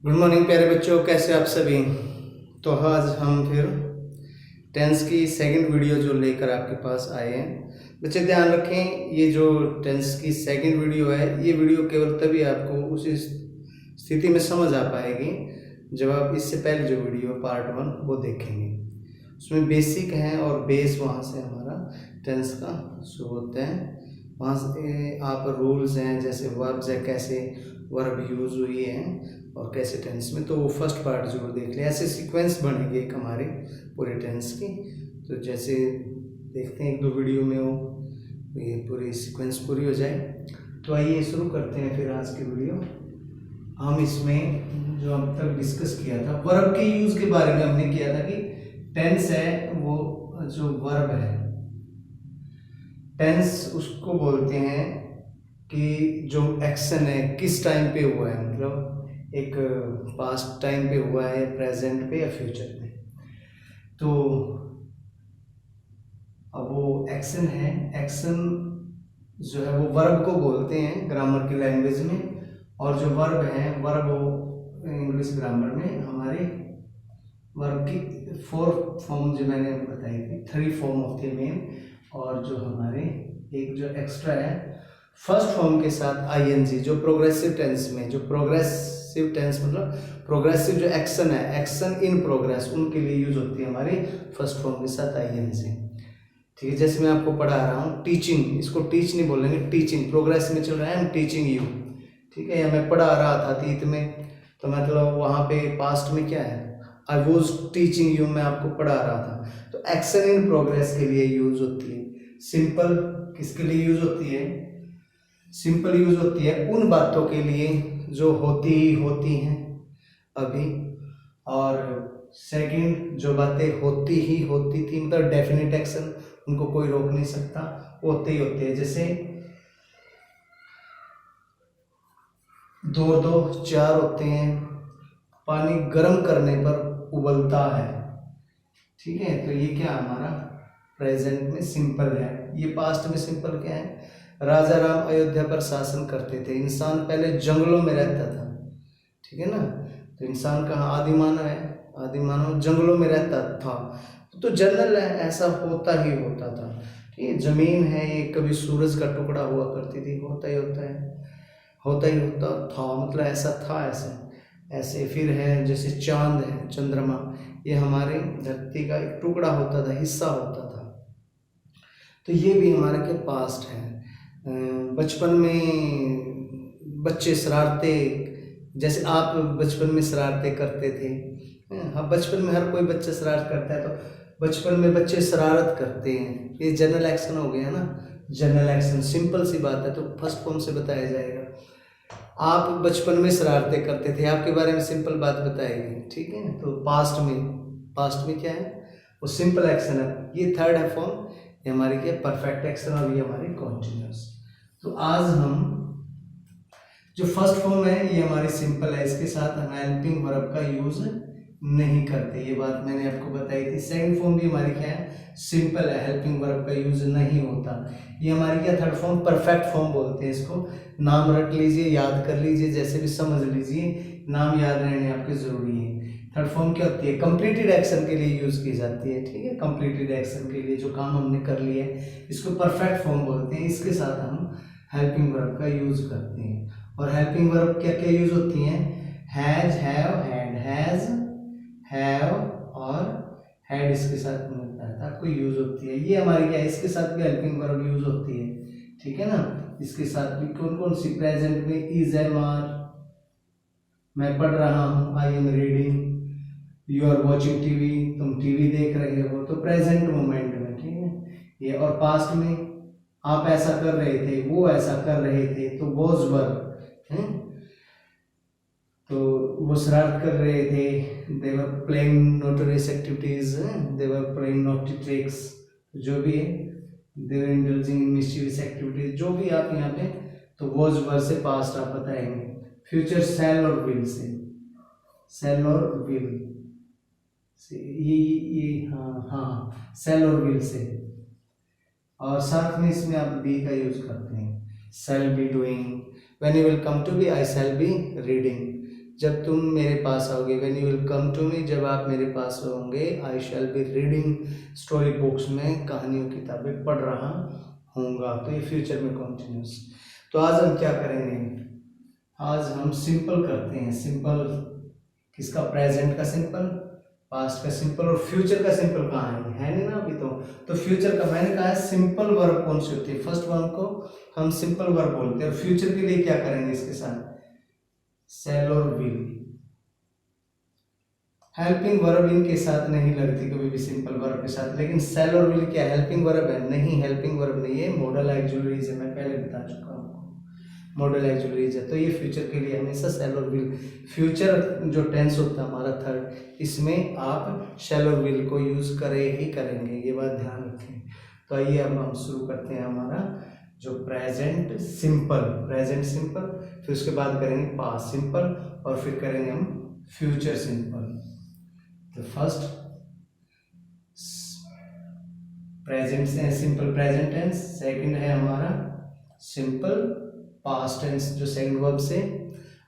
Good morning प्यारे बच्चों, कैसे आप सभी। तो आज हम फिर टेंस की सेकंड वीडियो जो लेकर आपके पास आए हैं। बच्चे ध्यान रखें, ये जो टेंस की सेकंड वीडियो है, ये वीडियो केवल तभी आपको उसी स्थिति में समझ आ पाएगी जब आप इससे पहले जो वीडियो पार्ट 1 वो देखेंगे। उसमें बेसिक हैं और बेस वहाँ से हमारा टेंस का शुरू होता है। वहाँ से आप रूल्स हैं, जैसे वर्ब्स है, कैसे वर्ब यूज हुई है और कैसे टेंस में, तो वो फर्स्ट पार्ट जरूर देख लें। ऐसे सीक्वेंस बनेगी एक हमारे पूरे टेंस की। तो जैसे देखते हैं 1-2 वीडियो में वो ये पूरी सीक्वेंस पूरी हो जाए। तो आइए शुरू करते हैं फिर आज की वीडियो। हम इसमें जो अब तक डिस्कस किया था वर्ब के यूज के बारे में, हमने किया था कि टेंस है वो जो वर्ब है, टेंस उसको बोलते हैं कि जो एक्शन है किस टाइम पे हुआ है, मतलब एक पास्ट टाइम पे हुआ है, प्रेजेंट पे या फ्यूचर में। तो अब वो एक्शन है, एक्शन जो है वो वर्ब को बोलते हैं ग्रामर की लैंग्वेज में। और जो वर्ब है, वर्ब वो इंग्लिश ग्रामर में हमारे वर्ब की 4 फॉर्म जो मैंने बताई थी, 3 फॉर्म ऑफ द मेन। और जो हमारे एक जो एक्स्ट्रा है फर्स्ट फॉर्म के साथ आईएनजी, जो प्रोग्रेसिव टेंस में, जो प्रोग्रेसिव टेंस मतलब प्रोग्रेसिव जो एक्शन है, एक्शन इन प्रोग्रेस, उनके लिए यूज होती है हमारी फर्स्ट फॉर्म के साथ आईएनजी। ठीक है, जैसे मैं आपको पढ़ा रहा हूँ टीचिंग, इसको टीच नहीं बोलेंगे, टीचिंग प्रोग्रेस में चल रहा है, आई एम टीचिंग यू। ठीक है, या मैं पढ़ा रहा था तीत में, तो मतलब वहाँ पे पास्ट में क्या है, आई वॉज टीचिंग यू, मैं आपको पढ़ा रहा था। तो एक्शन इन प्रोग्रेस के लिए यूज होती है। सिंपल किसके लिए यूज होती है? सिंपल यूज होती है उन बातों के लिए जो होती ही होती हैं अभी। और सेकंड, जो बातें होती ही होती थी, मतलब डेफिनेट एक्शन, उनको कोई रोक नहीं सकता, होते ही होते हैं। जैसे 2-2 4 होते हैं, पानी गर्म करने पर उबलता है। ठीक है, तो ये क्या हमारा प्रेजेंट में सिंपल है। ये पास्ट में सिंपल क्या है? राजा राम अयोध्या पर शासन करते थे। इंसान पहले जंगलों में रहता था, ठीक है ना। तो इंसान कहाँ आदि मानव है, आदि मानव जंगलों में रहता था। तो जनरल है, ऐसा होता ही होता था। ठीक है, जमीन है ये कभी सूरज का टुकड़ा हुआ करती थी, होता ही होता है, होता ही होता था, मतलब ऐसा था, ऐसे ऐसे। फिर है जैसे चांद है, चंद्रमा, ये हमारे धरती का एक टुकड़ा होता था, हिस्सा होता था। तो ये भी हमारे के पास्ट है। बचपन में बच्चे शरारतें, जैसे आप बचपन में शरारतें करते थे। हाँ, बचपन में हर कोई बच्चा शरारत करता है, तो बचपन में बच्चे शरारत करते हैं, ये जनरल एक्शन हो गया ना। जनरल एक्शन सिंपल सी बात है, तो फर्स्ट फॉर्म से बताया जाएगा। आप बचपन में शरारतें करते थे, आपके बारे में सिंपल बात बताएगी। ठीक है, तो पास्ट में क्या है, वो सिंपल एक्शन है। ये थर्ड है फॉर्म, ये हमारी क्या परफेक्ट एक्शन, और ये हमारी कॉन्टिन्यूस। तो आज हम जो फर्स्ट फॉर्म है ये हमारी सिंपल है, इसके साथ हम हेल्पिंग वर्ब का यूज नहीं करते, ये बात मैंने आपको बताई थी। सेकंड फॉर्म भी हमारी क्या है, सिंपल है, हेल्पिंग वर्ब का यूज नहीं होता। ये हमारी क्या थर्ड फॉर्म, परफेक्ट फॉर्म बोलते हैं इसको। नाम रट लीजिए, याद कर लीजिए, जैसे भी समझ लीजिए, नाम याद रहने आपके जरूरी है। थर्ड फॉर्म क्या होती है, कंप्लीटेड एक्शन के लिए यूज की जाती है। ठीक है, कंप्लीटेड एक्शन के लिए जो काम हमने कर लिया है, इसको परफेक्ट फॉर्म बोलते हैं। इसके साथ हम हेल्पिंग वर्ब का यूज करते हैं। और हेल्पिंग वर्ब क्या क्या यूज होती हैं, has, have, had, has, have और हैड, इसके साथ मिलता है आपको यूज होती है। ये हमारी क्या है, इसके साथ भी हेल्पिंग वर्ब यूज होती है। ठीक है ना, इसके साथ भी कौन कौन सी, प्रेजेंट में इज, एम, आर, मैं पढ़ रहा हूँ, I am reading, you are watching TV, तुम टीवी देख रहे हो, तो प्रेजेंट मोमेंट में। ठीक है, ये और पास्ट में आप ऐसा कर रहे थे, वो ऐसा कर रहे थे, तो वॉज वर्ब है। तो वो शरारत कर रहे थे, they were playing notorious activities, they were playing naughty tricks, जो भी है, they were indulging in mischievous activities, जो भी आप यहाँ पे, तो वॉज वर्ब से पास्ट आप बताएंगे। फ्यूचर शैल और विल से, शैल और विल से, ये हाँ शैल और विल से। और साथ में इसमें आप बी का यूज करते हैं, shall be doing, when you will come to be, I shall be reading. जब तुम मेरे पास आओगे, when you will come to me, जब आप मेरे पास होंगे, I shall be reading story books, में कहानियों किताबें पढ़ रहा होऊंगा। तो ये फ्यूचर में कॉन्टिन्यूस। तो आज हम क्या करेंगे, आज हम सिंपल करते हैं। सिंपल किसका, प्रेजेंट का सिंपल, पास्ट का सिंपल और फ्यूचर का सिंपल कहाँ है नहीं ना अभी तो फ्यूचर का मैंने कहा है सिंपल वर्ब कौन सी होती है, फर्स्ट वर्ब को हम सिंपल वर्ब बोलते हैं। और फ्यूचर के लिए क्या करेंगे इसके साथ, शैल और विल। हेल्पिंग वर्ब इनके साथ नहीं लगती कभी भी सिंपल वर्ब के साथ, लेकिन शैल और विल क्या हेल्पिंग वर्ब है, नहीं हेल्पिंग वर्ब नहीं है, मॉडल ऑक्सिलरीज है, मैं पहले बता चुका हूँ आपको, मॉडल ऑक्सिलरीज है। तो ये फ्यूचर के लिए हमेशा शैल और विल, फ्यूचर जो टेंस होता है हमारा थर्ड, इसमें आप शैल और विल को यूज करे ही करेंगे, ये बात ध्यान रखें। तो आइए अब हम शुरू करते हैं हमारा जो प्रेजेंट सिंपल, प्रेजेंट सिंपल, फिर उसके बाद करेंगे पास्ट सिंपल और फिर करेंगे हम फ्यूचर सिंपल। तो फर्स्ट प्रेजेंट से सिंपल प्रेजेंट टेंस, सेकंड है हमारा सिंपल पास्ट टेंस जो सेकंड वर्ब से,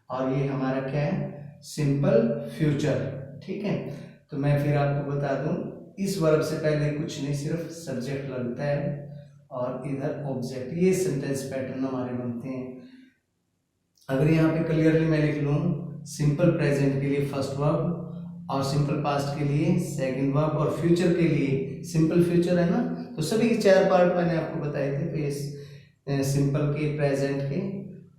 और ये हमारा क्या है सिंपल फ्यूचर। ठीक है, तो मैं फिर आपको बता दूं, इस वर्ब से पहले कुछ नहीं, सिर्फ सब्जेक्ट लगता है और इधर ऑब्जेक्ट, ये सेंटेंस पैटर्न हमारे बनते हैं। अगर यहाँ पे क्लियरली मैं लिख लूँ, सिंपल प्रेजेंट के लिए फर्स्ट वर्ब और सिंपल पास्ट के लिए सेकंड वर्ब और फ्यूचर के लिए सिंपल फ्यूचर है ना, तो सभी के चार पार्ट मैंने आपको बताए थे। तो ये सिंपल के, प्रेजेंट के,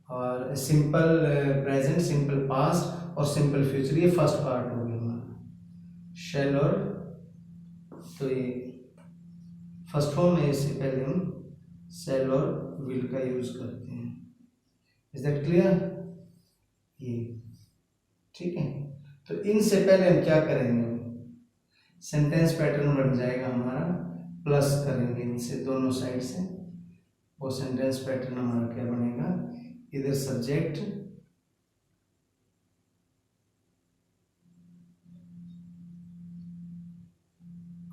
और सिंपल प्रेजेंट, सिंपल पास्ट और सिंपल फ्यूचर, ये फर्स्ट पार्ट हो गया हमारा शैल और, तो ये फर्स्ट फॉर्म में इससे पहले हम शैल और विल का यूज करते हैं। इज दैट क्लियर, ये ठीक है। तो इनसे पहले हम क्या करेंगे, सेंटेंस पैटर्न बन जाएगा हमारा, प्लस करेंगे इनसे दोनों साइड से, वो सेंटेंस पैटर्न हमारा क्या बनेगा, इधर सब्जेक्ट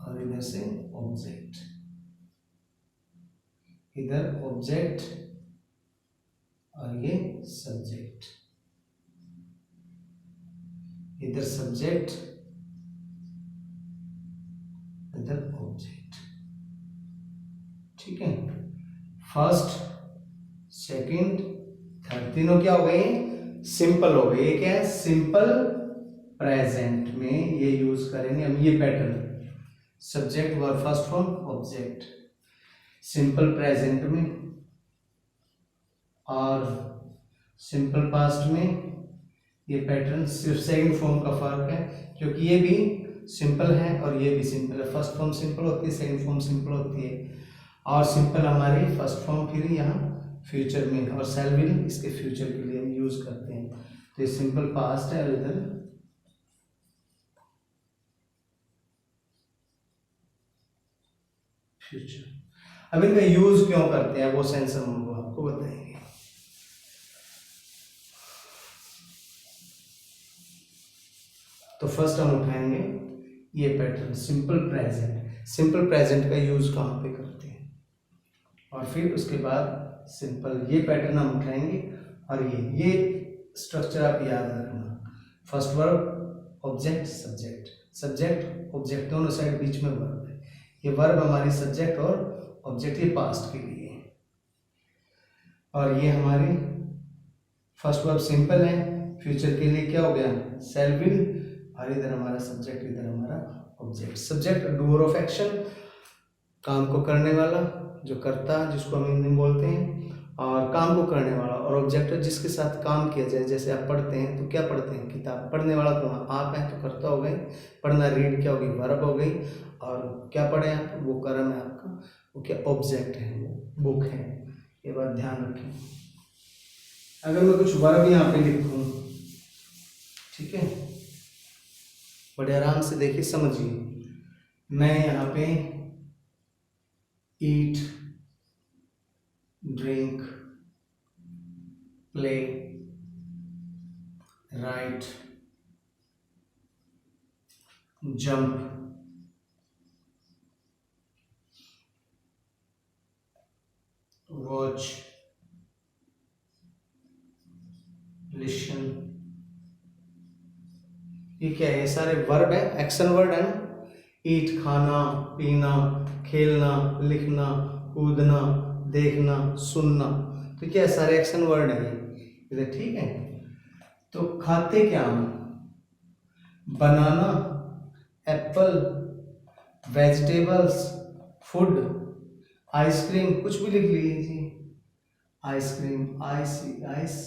और इधर से ऑब्जेक्ट, इधर ऑब्जेक्ट और ये सब्जेक्ट, इधर सब्जेक्ट इधर ऑब्जेक्ट। ठीक है, फर्स्ट सेकंड थर्ड तीनों क्या हो गए, सिंपल हो गए। ये क्या है, सिंपल प्रेजेंट में ये यूज करेंगे हम, ये pattern, subject verb first form object simple present में, और सिंपल पास्ट में ये पैटर्न, सिर्फ सेकंड फॉर्म का फर्क है, क्योंकि ये भी सिंपल है और ये भी सिंपल है। फर्स्ट फॉर्म सिंपल होती है, सेकंड फॉर्म सिंपल होती है, और सिंपल हमारी फर्स्ट फॉर्म फिर यहाँ फ्यूचर में, और शैल विल इसके फ्यूचर के लिए हम यूज करते हैं। तो ये सिंपल पास्ट है और इधर फ्यूचर। अब इनका यूज क्यों करते हैं वो सेंस हम आपको बताएंगे। तो फर्स्ट हम उठाएंगे ये pattern simple present, simple present का यूज कहाँ पे करते हैं, और फिर उसके बाद सिंपल, ये पैटर्न हम उठाएंगे। और ये स्ट्रक्चर आप याद रखना, first verb object subject, subject object दोनों साइड बीच में वर्ब है, ये वर्ब हमारी सब्जेक्ट और ऑब्जेक्ट, ये पास्ट के लिए है, और ये हमारी फर्स्ट वर्ब सिंपल है, फ्यूचर के लिए क्या हो गया शैल विल, और इधर हमारा सब्जेक्ट इधर हमारा object. Subject doer of action, काम को करने वाला, जो करता है, जिसको हम हिंदी में बोलते हैं, और काम को करने वाला, और ऑब्जेक्ट जिसके साथ काम किया जाए। जैसे आप पढ़ते हैं तो क्या पढ़ते हैं, किताब, पढ़ने वाला कौन, आप हैं तो करता हो गए, पढ़ना रीड क्या होगी वर्ब हो गई, और क्या पढ़े आप, वो कर्म है आपका, वो क्या ऑब्जेक्ट है, वो बुक है, ये बात ध्यान रखें। अगर मैं कुछ वर्ब यहाँ पे लिखूं, ठीक है, बड़े आराम से देखिए समझिए, मैं यहाँ पे eat, drink, play, write, jump, watch, listen, ये क्या है? ये सारे वर्ब है, एक्शन वर्ड है ना। ईट खाना, पीना, खेलना, लिखना, कूदना, देखना, सुनना, तो क्या है? सारे एक्शन वर्ड है ये, ठीक है। तो खाते क्या हम? बनाना, एप्पल, वेजिटेबल्स, फूड, आइसक्रीम, कुछ भी लिख लीजिए। आइसक्रीम, आइस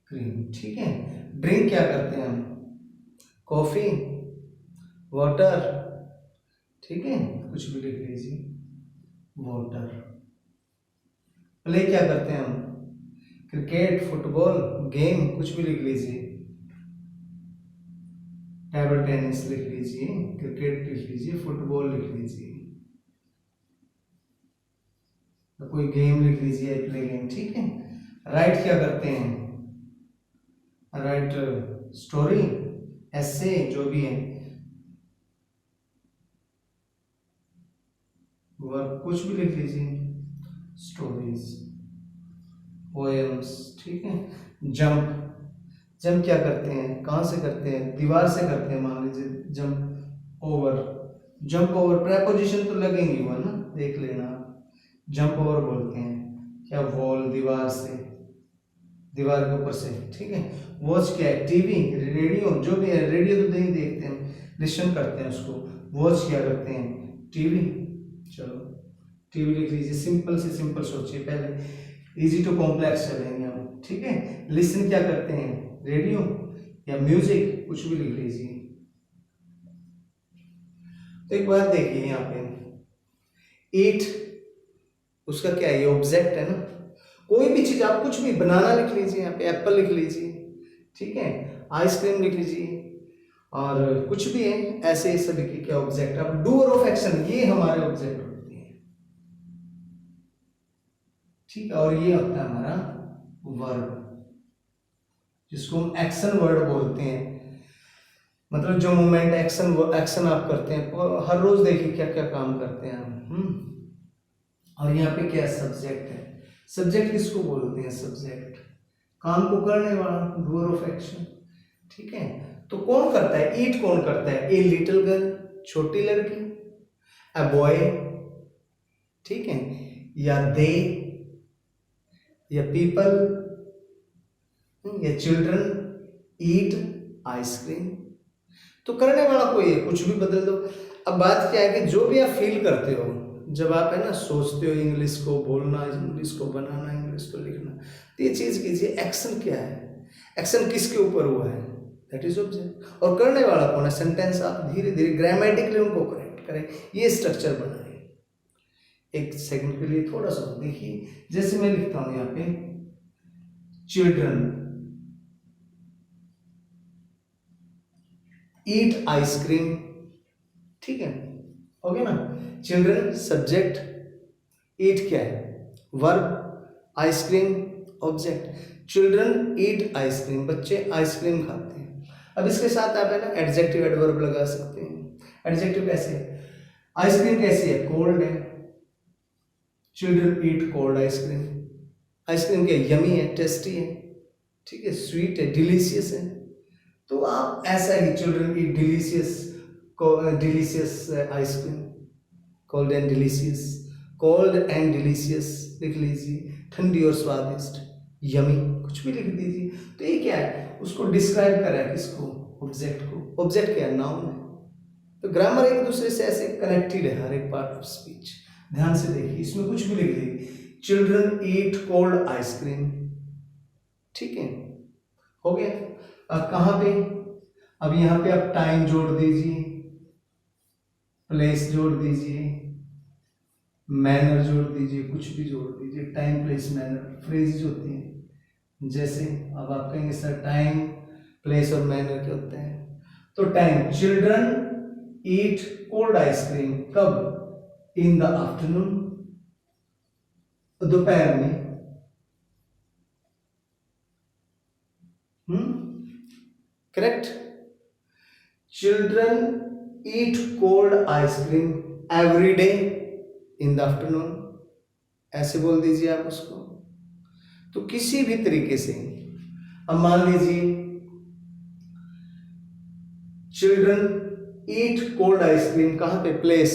क्रीम, ठीक है। ड्रिंक क्या करते हैं हम? कॉफी, वाटर, ठीक है, कुछ भी लिख लीजिए, वाटर। प्ले क्या करते हैं हम? क्रिकेट, फुटबॉल, गेम, कुछ भी लिख लीजिए। टेबल टेनिस लिख लीजिए, क्रिकेट लिख लीजिए, फुटबॉल लिख लीजिए, तो कोई गेम लिख लीजिए, प्ले गेम, ठीक है। राइट क्या करते हैं? राइट स्टोरी, एसे, जो भी है, वर्क, कुछ भी लिख लीजिए, स्टोरीज, पोएम्स, ठीक है। जंप, जंप क्या करते हैं? कहाँ से करते हैं? दीवार से करते हैं, मान लीजिए jump over. Jump over preposition तो लगेंगी वो ना, देख लेना। जंप ओवर बोलते हैं क्या? वॉल, दीवार से, दीवार के ऊपर से, ठीक है। वॉच क्या है? टीवी, रेडियो, जो भी है, रेडियो तो नहीं देखते हैं, लिसन करते हैं उसको। वॉच क्या करते हैं? टीवी। चलो टीवी लिख लीजिए, सिंपल से सिंपल सोचिए पहले, इजी टू कॉम्प्लेक्स चलेंगे हम, ठीक है। लिसन क्या करते हैं? रेडियो या म्यूजिक, कुछ भी लिख लीजिए। तो एक बात देखिए यहाँ पे, ईट, उसका क्या है? ये ऑब्जेक्ट है ना। कोई भी चीज आप कुछ भी, बनाना लिख लीजिए यहाँ पे, एप्पल लिख लीजिए, ठीक है, आइसक्रीम लिख लीजिए, और कुछ भी है ऐसे सभी के क्या ऑब्जेक्ट। अब डूअर ऑफ एक्शन, ये हमारे ऑब्जेक्ट होते हैं, ठीक है। और ये होता है हमारा वर्ब, जिसको हम एक्शन वर्ड बोलते हैं। मतलब जो मोमेंट एक्शन आप करते हैं, हर रोज देखिए क्या क्या काम करते हैं हम। और यहाँ पे क्या सब्जेक्ट है? सब्जेक्ट किसको बोलते हैं? सब्जेक्ट, काम को करने वाला, डूअर ऑफ एक्शन, ठीक है। तो कौन करता है? ईट कौन करता है? ए लिटिल गर्ल, छोटी लड़की, अ बॉय, ठीक है, या दे, या पीपल, या चिल्ड्रन ईट आइसक्रीम। तो करने वाला कोई है, कुछ भी बदल दो। अब बात क्या है कि जो भी आप फील करते हो, जब आप है ना सोचते हो, इंग्लिश को बोलना, इंग्लिश को बनाना, इंग्लिश को लिखना, तो ये चीज कीजिए। एक्शन क्या है? एक्शन किसके ऊपर हुआ है? That is object. और करने वाला कौन है? सेंटेंस आप धीरे धीरे ग्रामेटिकली उनको करेक्ट करें, ये स्ट्रक्चर बनाए। एक सेकंड के लिए थोड़ा सा देखिए, जैसे मैं लिखता हूं यहाँ पे, चिल्ड्रन ईट आइसक्रीम, ठीक है, हो गया ना। चिल्ड्रन सब्जेक्ट, ईट क्या है? Verb, ice cream object. Children eat ice cream, बच्चे आइसक्रीम खाते हैं। अब इसके साथ आप है ना एडजेक्टिव एडवर्ब लगा सकते हैं। एडजेक्टिव कैसे? आइसक्रीम कैसी है? कोल्ड है, चिल्ड्रन ईट कोल्ड आइसक्रीम। आइसक्रीम क्या? यमी है, टेस्टी है, ठीक है, स्वीट है, डिलीशियस है। तो आप ऐसा ही, children eat delicious, delicious ice cream, cold and delicious, cold and delicious लिख लीजिए, ठंडी और स्वादिष्ट, यमी, कुछ भी लिख दीजिए। तो ये क्या है? उसको डिस्क्राइब करा है, किसको? ऑब्जेक्ट को। ऑब्जेक्ट क्या है? नाउन है। तो ग्रामर एक दूसरे से ऐसे कनेक्टेड है, हर एक पार्ट ऑफ स्पीच। ध्यान से देखिए, इसमें कुछ भी लिख दीजिए, चिल्ड्रन ईट कोल्ड आइसक्रीम, ठीक है, हो गया। अब कहाँ पे? अब यहाँ पे आप टाइम जोड़ दीजिए, प्लेस जोड़ दीजिए, मैनर जोड़ दीजिए, कुछ भी जोड़ दीजिए। टाइम, प्लेस, मैनर फ्रेजेज होती हैं। जैसे अब आप कहेंगे सर टाइम, प्लेस और मैनर क्या होते हैं? तो टाइम, चिल्ड्रन ईट कोल्ड आइसक्रीम, कब? इन द आफ्टरनून, दोपहर में। Correct. Children eat cold ice cream every day in the afternoon, ऐसे बोल दीजिए आप उसको। तो किसी भी तरीके से, अब मान लीजिए चिल्ड्रन ईट कोल्ड आइसक्रीम कहाँ पे? Place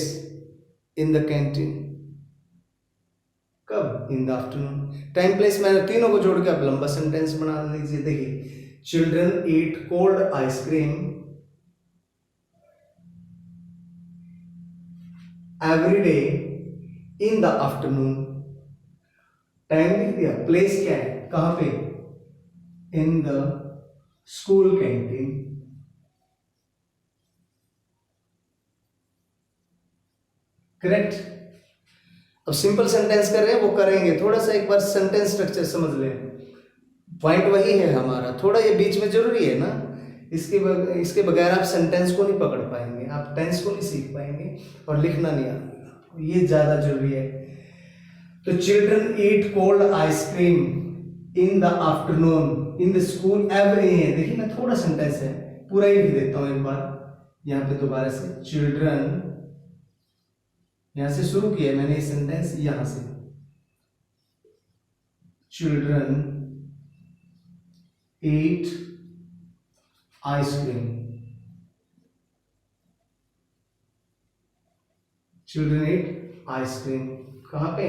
in the canteen. कब? In the afternoon. Time place मैंने तीनों को जोड़ के आप लंबा सेंटेंस बना लीजिए। देखिए children eat cold ice cream every day in the afternoon. Time लिख दिया, प्लेस क्या है, कहां पे? In the school canteen. Correct. अब सिंपल सेंटेंस कर रहे हैं वो करेंगे, थोड़ा सा एक बार सेंटेंस स्ट्रक्चर समझ लें। पॉइंट वही है हमारा, थोड़ा ये बीच में जरूरी है ना, इसके बगैर आप सेंटेंस को नहीं पकड़ पाएंगे, आप टेंस को नहीं सीख पाएंगे और लिखना नहीं आएगा, ये ज्यादा जरूरी है। तो children eat cold ice cream in the afternoon in the school every. देखिए मैं थोड़ा सेंटेंस है पूरा ही लिख देता हूं एक बार यहां पे दोबारा से। चिल्ड्रन, यहां से शुरू किया मैंने ये सेंटेंस, यहां से children eat ice cream. Children eat ice cream कहां पे?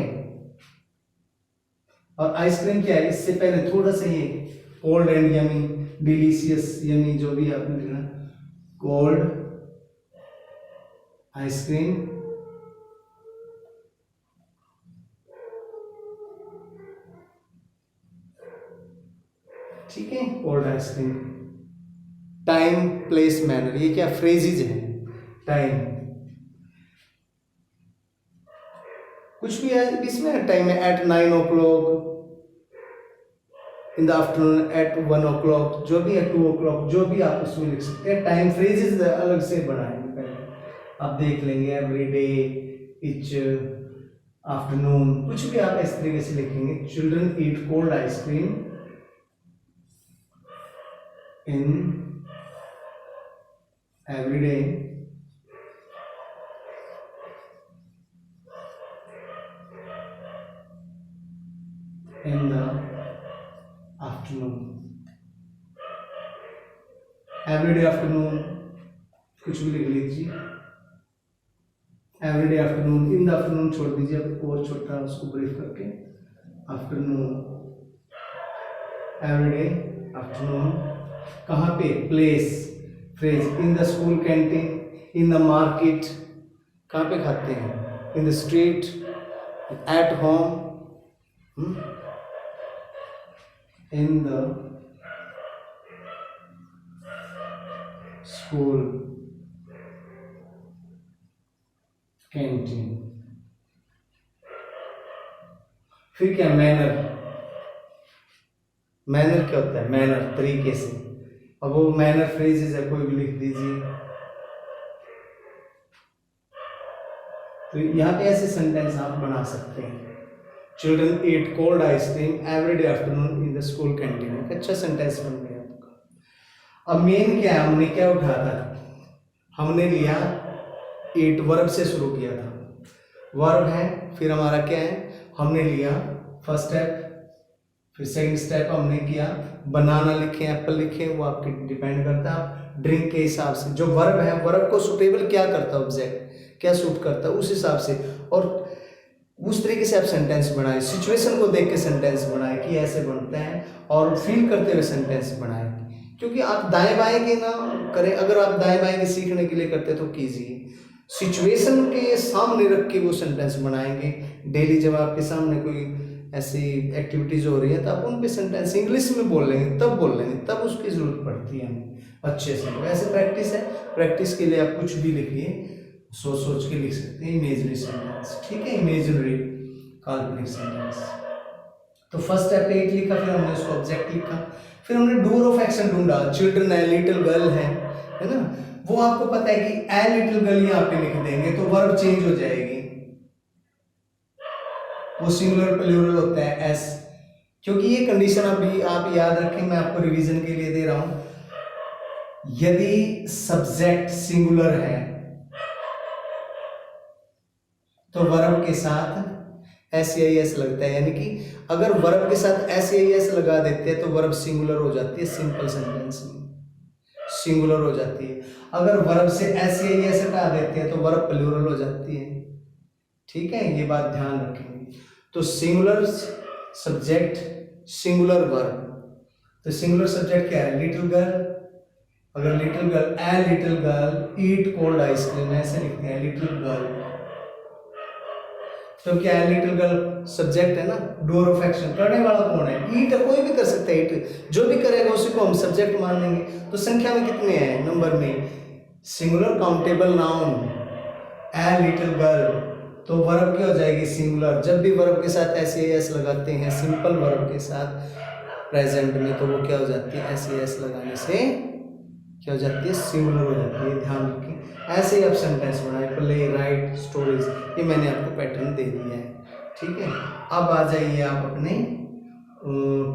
और आइसक्रीम क्या है? इससे पहले थोड़ा सा ये cold and yummy, delicious, yummy, जो भी आपने लिखना, कोल्ड आइसक्रीम ठीक है, cold ice cream. Time place manner, ये क्या फ्रेजेज है? टाइम कुछ भी है इसमें, टाइम है at 9 o'clock in the afternoon, at 1 o'clock, जो भी है 2 o'clock, जो भी आप उसमें लिख सकते हैं। टाइम फ्रेजेस अलग से बनाएंगे पहले, आप देख लेंगे एवरी डे, इच, आफ्टरनून, कुछ भी आप इस तरीके से लिखेंगे। Children eat cold ice cream in every day in the afternoon. Everyday afternoon कुछ भी लिख लीजिए, everyday afternoon, in the afternoon छोड़ दीजिए, अब और छोटा उसको ब्रीफ करके, आफ्टरनून, एवरीडे आफ्टरनून। कहाँ पे? Place, phrase, in the school canteen, in the market, कहाँ पे खाते हैं? In the street, at home, in the school canteen। फिर क्या? मैनर। मैनर क्या होता है? मैनर, तरीके से। अब वो मैनर फ्रेजेस है, कोई भी लिख दीजिए। तो यहाँ पे ऐसे सेंटेंस आप बना सकते हैं। Children eat cold ice cream every day afternoon in the school canteen. एक अच्छा सेंटेंस बन गया आपका। अब मेन क्या है? हमने क्या उठाया था? हमने लिया ईट, वर्ब से शुरू किया था, वर्ब है। फिर हमारा क्या है? हमने लिया फर्स्ट स्टेप, फिर सेकंड स्टेप हमने किया बनाना लिखे, एप्पल लिखे, वो आपके डिपेंड करता है आप ड्रिंक के हिसाब से। जो वर्ब है, वर्ब को सुटेबल क्या करता है, ऑब्जेक्ट क्या सूट करता है, उस हिसाब से और उस तरीके से आप सेंटेंस बनाए। सिचुएशन को देख के सेंटेंस बनाए कि ऐसे बनता है, और फील करते हुए सेंटेंस बनाए। क्योंकि आप दाएं बाएं के ना करें, अगर आप दाएं बाएं के सीखने के लिए करते तो कीजिए, सिचुएशन के सामने रख के वो सेंटेंस बनाएंगे। डेली जब आपके सामने कोई ऐसी एक्टिविटीज हो रही है तो आप उन पे सेंटेंस इंग्लिश में बोल लेंगे, तब बोल लेंगे, तब उसकी जरूरत पड़ती है हमें अच्छे से। तो ऐसे प्रैक्टिस है, प्रैक्टिस के लिए आप कुछ भी लिखिए, सोच सोच के लिख सकते हैं इमेजनरी सेंटेंस, ठीक है, इमेजनरी काल्पनिक सेंटेंस। तो फर्स्ट स्टेप 8 लिखा, फिर हमने उसको ऑब्जेक्ट लिखा, फिर हमने डूअर ऑफ एक्शन ढूंढा। चिल्ड्रन है, लिटिल गर्ल है ना, वो आपको पता है कि ए लिटिल गर्ल यहाँ पे लिख देंगे तो वर्ब चेंज हो जाएगी, वो सिंगुलर प्लूरल होता है एस। क्योंकि ये कंडीशन अभी आप याद रखें, मैं आपको रिवीजन के लिए दे रहा हूं। यदि सब्जेक्ट सिंगुलर है तो वर्ब के साथ एस या एस लगता है, यानी कि अगर वर्ब के साथ एस या एस लगा देते हैं तो वर्ब सिंगुलर हो जाती है सिंपल सेंटेंस में। सिंगुलर हो जाती है। अगर वर्ब से एस या एस हटा देते हैं तो वर्ब प्लूरल हो जाती है। ठीक है, ये बात ध्यान रखेंगे। तो सिंगुलर सब्जेक्ट, सिंगुलर वर्ब। तो सिंगुलर सब्जेक्ट क्या है? Little girl. अगर little girl, a little girl eat cold ice cream, ऐसे लिखते हैं लिटिल गर्ल। तो क्या है? लिटिल गर्ल सब्जेक्ट है ना, डोर ऑफ एक्शन, करने वाला कौन है? ईट, कोई भी कर सकता है ईट, जो भी करेगा उसी को हम सब्जेक्ट मान लेंगे। तो संख्या में कितने हैं? नंबर में सिंगुलर काउंटेबल नाउन ए लिटिल गर्ल, तो वर्ब क्या हो जाएगी? सिंगुलर। जब भी वर्ब के साथ एस एस लगाते हैं सिंपल वर्ब के साथ प्रेजेंट में, तो वो क्या हो जाती है? एस एस लगाने से क्या हो जाती है? सिंगुलर हो जाती है। ध्यान रखें। ऐसे ही आप सेंटेंस बनाए, प्ले, राइट, स्टोरीज, ये मैंने आपको पैटर्न दे दिया है। ठीक है, अब आ जाइए आप अपने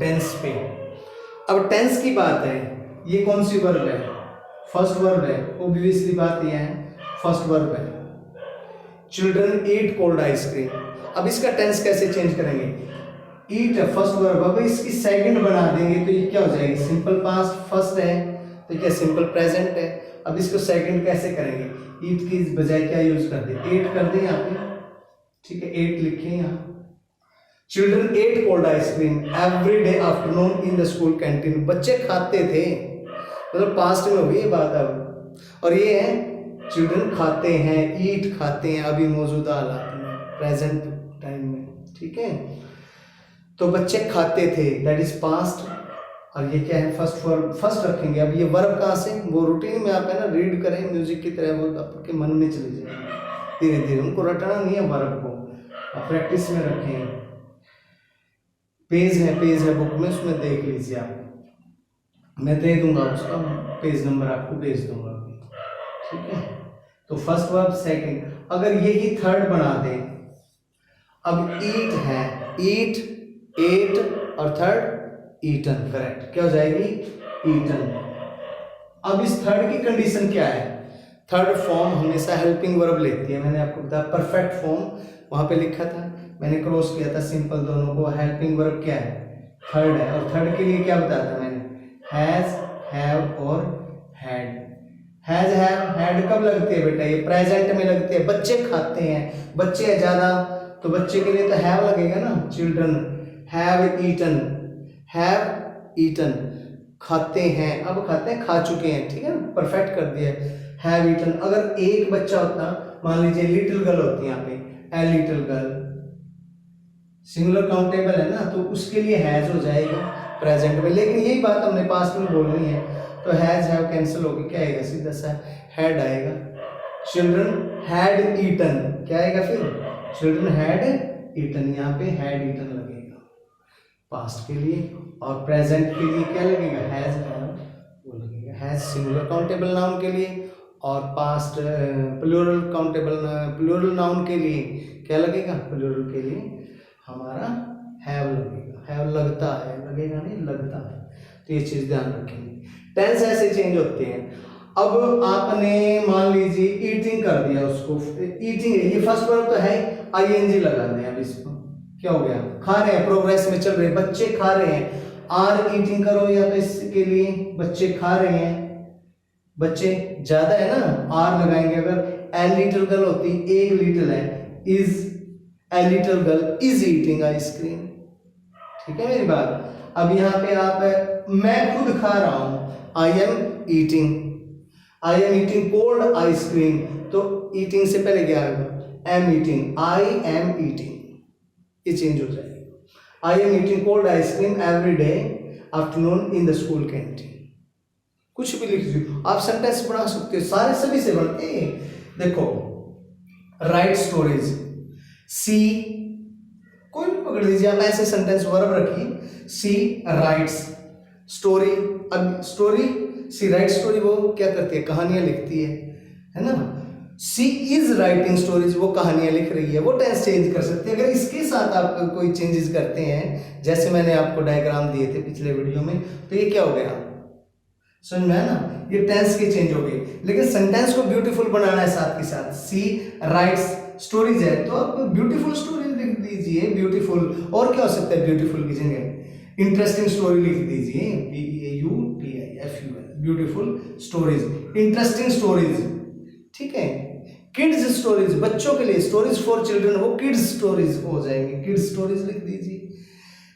टेंस पे। अब टेंस की बात है, ये कौन सी वर्ब है? फर्स्ट वर्ब है। ऑब्वियसली बात यह है, फर्स्ट वर्ब है। चिल्ड्रन ईट कोल्ड आइसक्रीम। अब इसका टेंस कैसे चेंज करेंगे? ईट है फर्स्ट वर्ब, अब इसकी सेकंड बना देंगे तो ये क्या हो जाएगी? सिंपल पास्ट, फर्स्ट है तो क्या सिंपल प्रेजेंट है। अब इसको सेकंड कैसे करेंगे? ईट की बजाय क्या यूज कर दे? एट कर दे यहाँ पे। ठीक है, एट लिखे यहाँ। Children eight cold ice cream every day afternoon in the school canteen. बच्चे खाते थे, मतलब पास्ट में हो गई ये बात अब। और ये है चिल्ड्रन खाते हैं, ईट खाते हैं, अभी मौजूदा हालात में, प्रेजेंट टाइम में। ठीक है, तो बच्चे खाते थे, दैट इज पास्ट। और ये क्या है? फर्स्ट वर्ब, फर्स्ट रखेंगे। अब ये वर्ब कहाँ से? वो रूटीन में आप है ना रीड करें म्यूजिक की तरह, वो आपके मन में चले जाएंगे धीरे धीरे। उनको रटना नहीं है वर्ब को, आप प्रैक्टिस में रखें। पेज है बुक में, उसमें देख लीजिए आप, मैं दे दूंगा उसका पेज नंबर, आपको भेज दूंगा। ठीक है, तो फर्स्ट वर्ब, सेकंड। अगर यही थर्ड बना दें, अब ईट है, ईट, एट और थर्ड ईटन, करेक्ट। क्या हो जाएगी? ईटन। अब इस थर्ड की कंडीशन क्या है? थर्ड फॉर्म हमेशा हेल्पिंग वर्ब लेती है। मैंने आपको बताया परफेक्ट फॉर्म वहां पे लिखा था, मैंने क्रॉस किया था सिंपल दोनों को। हेल्पिंग वर्ब क्या है? थर्ड है। और थर्ड के लिए क्या बताया था मैंने? हैज, हैव और हैड। हैज, हैव, हैड कब लगती है बेटा? ये प्रेजेंट में लगती है। बच्चे खाते हैं, बच्चे है ज्यादा, तो बच्चे के लिए तो हैव लगेगा ना। Children have eaten, have eaten, खाते हैं, अब खाते हैं, खा चुके हैं। ठीक है, परफेक्ट कर दिया हैव ईटन। अगर एक बच्चा होता, मान लीजिए लिटिल गर्ल होती है यहाँ पे, a little girl, singular countable है ना, तो उसके लिए हैज हो जाएगा प्रेजेंट में। लेकिन यही बात हमने पास्ट में बोलनी है, तो हैज हैव कैंसिल होकर क्या आएगा? सीधा सा हैड आएगा। चिल्ड्रन हैड ईटन, क्या आएगा फिर? चिल्ड्रन हैड ईटन, यहाँ पे हैड ईटन लगेगा पास्ट के लिए। और प्रेजेंट के लिए क्या लगेगा? हैज, हैव वो लगेगा। हैज सिंगुलर काउंटेबल नाउन के लिए, और past plural countable plural noun के लिए क्या लगेगा? प्लूरल के लिए हमारा हैव लगेगा। हैव लगता है, लगेगा नहीं, लगता है। तो ये चीज ध्यान रखेंगे। टेंस ऐसे चेंज होते हैं। अब आपने मान लीजिए ईटिंग कर दिया उसको, ईटिंग है, ये फर्स्ट वर्ब तो है, आईएनजी लगा दें। अब इसको क्या हो गया? खा रहे हैं, प्रोग्रेस में चल रहे हैं, बच्चे खा रहे हैं। आर ईटिंग करो, या तो इसके लिए बच्चे खा रहे हैं, बच्चे ज्यादा है ना, आर लगाएंगे। अगर ए लिटिल गर्ल होती, एक लिटिल है, is a little girl is eating ice cream. ठीक है मेरी बात? अब यहाँ पे आप मैं खुद खा रहा हूं, I am eating cold ice cream, तो ईटिंग से पहले क्या आएगा? Am eating, I am eating, ये चेंज हो जाएगा। I am eating cold ice cream every day afternoon in the school canteen. कुछ भी लिख दीजिए, आप सेंटेंस बना सकते हो, सारे सभी से बनते हैं। देखो, राइट स्टोरीज, सी, कोई भी पकड़ लीजिए आप, ऐसे सेंटेंस वर्ब रखिए। सी राइट्स स्टोरी। अब स्टोरी, सी राइट स्टोरी, वो क्या करती है? कहानियां लिखती है ना। सी इज राइटिंग स्टोरीज, वो कहानियां लिख रही है। वो टेंस चेंज कर सकते हैं। अगर इसके साथ आप कोई चेंजेस करते हैं, जैसे मैंने आपको डायग्राम दिए थे पिछले वीडियो में, तो ये क्या हो गया? समझ में है ना? ये टेंस के चेंज हो गए। लेकिन सेंटेंस को ब्यूटीफुल बनाना है साथ के साथ। सी राइट्स स्टोरीज है, तो आप ब्यूटीफुल स्टोरीज लिख दीजिए, ब्यूटीफुल। और क्या हो सकता है ब्यूटीफुल की जगह? इंटरेस्टिंग स्टोरी लिख दीजिए, PAUTIFUL, beautiful stories, interesting stories, ठीक है। किड्स स्टोरीज, बच्चों के लिए, स्टोरीज फॉर चिल्ड्रन, वो किड्स स्टोरीज हो जाएंगे, किड्स स्टोरीज लिख दीजिए।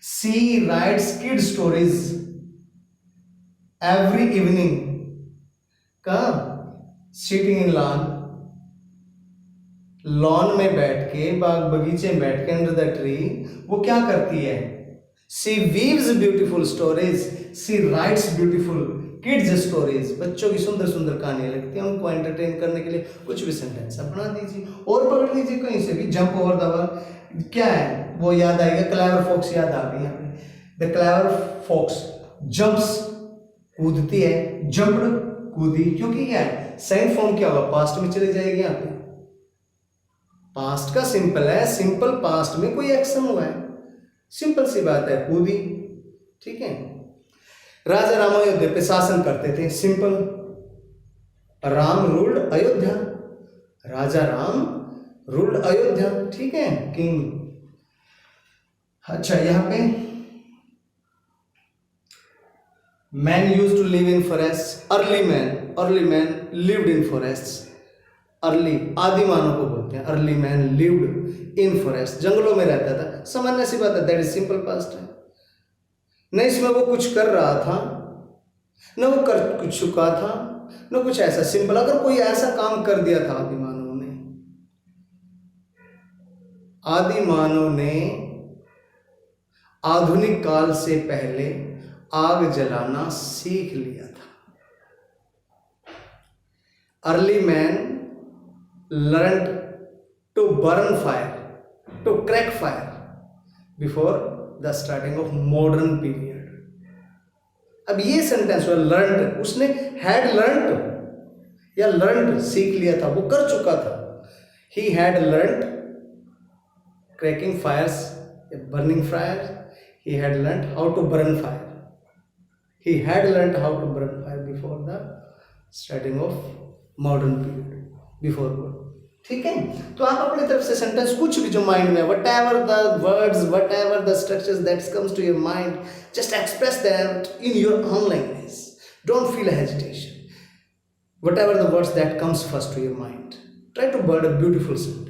She writes kid stories every evening, कहाँ, सिटिंग इन लॉन में बैठ के, बाग बगीचे में बैठ के, अंडर द ट्री, वो क्या करती है, सी वीव्स ब्यूटीफुल स्टोरीज, सी राइट्स ब्यूटीफुल किड्स स्टोरीज, बच्चों की सुंदर सुंदर कहानियां लिखती हैं, उनको एंटरटेन करने के लिए कुछ भी सेंटेंस बना दीजिए, और पकड़ लीजिए कहीं से भी, जंप ओवर द वर्ल्ड, क्या है वो याद आएगा, क्लेवर फॉक्स याद आ गई यहाँ पे, द क्लेवर फॉक्स जंप्स, कूदती है, जंप्ड कूदी, क्योंकि क्या है, सेकंड फॉर्म क्या होगा, पास्ट में चली जाएगी यहाँ पे, पास्ट का सिंपल है, सिंपल पास्ट में कोई एक्शन हुआ है, सिंपल सी बात है, कूदी, ठीक है। राजा राम अयोध्या पे शासन करते थे, सिंपल, राम रूल्ड अयोध्या, राजा राम रूल्ड अयोध्या, ठीक है, किंग। अच्छा, यहां पे man used to live in forest, early man lived in forest, early आदि मानव को बोलते हैं, early man lived in forest, जंगलों में रहता था, सामान्य सी बात है, दैट इज सिंपल पास्ट है। न इसमें वो कुछ कर रहा था, न वो कर कुछ चुका था, न कुछ ऐसा, सिंपल, अगर कोई ऐसा काम कर दिया था आदि मानव ने आधुनिक काल से पहले आग जलाना सीख लिया था। Early man learn to burn fire, to crack fire before the starting of modern period. अब ये सेंटेंस हुआ लर्न, उसने हैड लर्न या लर्न सीख लिया था, वो कर चुका था, he had learn cracking fires, burning fire, he had learnt how to burn fire, he had learnt how to burn fire before the starting of modern period, before war, ठीक है। तो आप अपनी तरफ से सेंटेंस कुछ भी जो माइंड में, whatever the words, whatever the structures that comes to your mind, just express that in your own language, don't feel hesitation, whatever the words that comes first to your mind, try to build a beautiful sentence.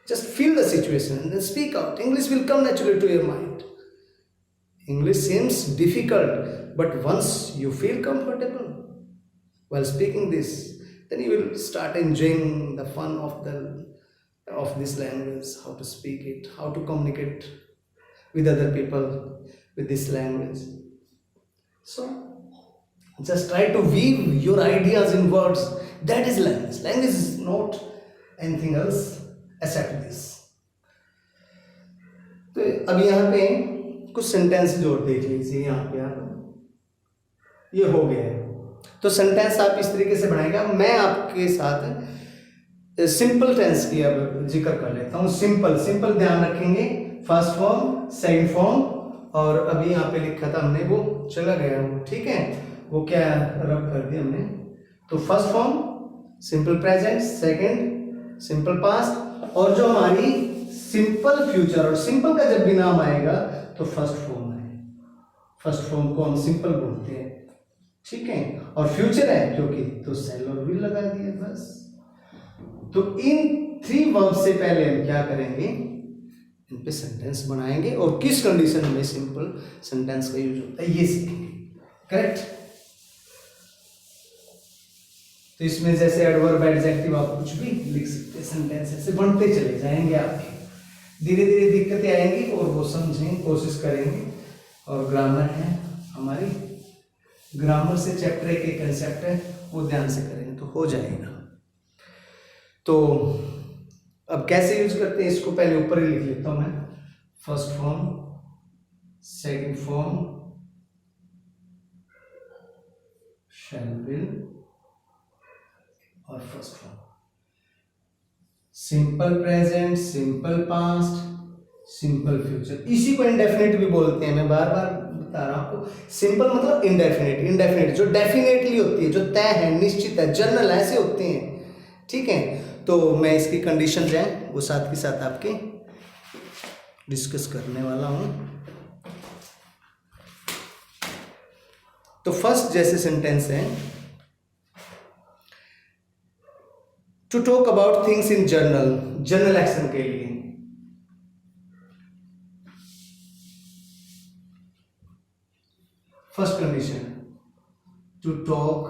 Just feel the situation and then speak out. English will come naturally to your mind. English seems difficult, but once you feel comfortable while speaking this, then you will start enjoying the fun of this language, how to speak it, how to communicate with other people with this language. So, just try to weave your ideas in words. That is language. Language is not anything else except this. तो अब यहाँ पे कुछ sentence जोड़ देख लीजिए, यहाँ पे आप ये हो गया है। तो सेंटेंस आप इस तरीके से बनाएगा। मैं आपके साथ सिंपल टेंस की अब जिक्र कर लेता हूँ। सिंपल ध्यान रखेंगे, फर्स्ट फॉर्म, सेकंड फॉर्म, और अभी यहाँ पे लिखा था हमने वो चला गया वो, ठीक है, वो क्या रब कर दिया हमने। तो first form simple present, second simple past, और जो हमारी सिंपल फ्यूचर, और सिंपल का जब भी नाम आएगा तो फर्स्ट फॉर्म है, फर्स्ट फॉर्म को हम सिंपल बोलते हैं, ठीक है। और फ्यूचर है क्योंकि तो सेल और विल लगा दिया बस। तो इन 3 वर्ब से पहले हम क्या करेंगे, इन पे सेंटेंस बनाएंगे, और किस कंडीशन में सिंपल सेंटेंस का यूज होता है ये सीखेंगे, करेक्ट। तो इसमें जैसे एडवर्ब, एडजेक्टिव आप कुछ भी लिख सकते हैं, सेंटेंस ऐसे बनते चले जाएंगे आपके, धीरे धीरे दिक्कतें आएंगी और वो समझेंगे, कोशिश करेंगे। और ग्रामर है हमारी, ग्रामर से चैप्टर एक कंसेप्ट है वो ध्यान से करेंगे तो हो जाएगा। तो अब कैसे यूज करते हैं इसको पहले ऊपर ही लिख लेता हूं मैं। First form, second form, shall will, और first form. Simple present, simple past, simple future. इसी को इंडेफिनिट भी बोलते हैं, मैं बार बार बता रहा हूं आपको। सिंपल मतलब इंडेफिनिट जो डेफिनेटली होती है, जो तय है, निश्चित है, जनरल ऐसे होते हैं, ठीक है। तो मैं इसकी कंडीशन जो है वो साथ के साथ आपके डिस्कस करने वाला हूं। तो फर्स्ट जैसे सेंटेंस है, to talk about things in general, general action के लिए। First condition, to talk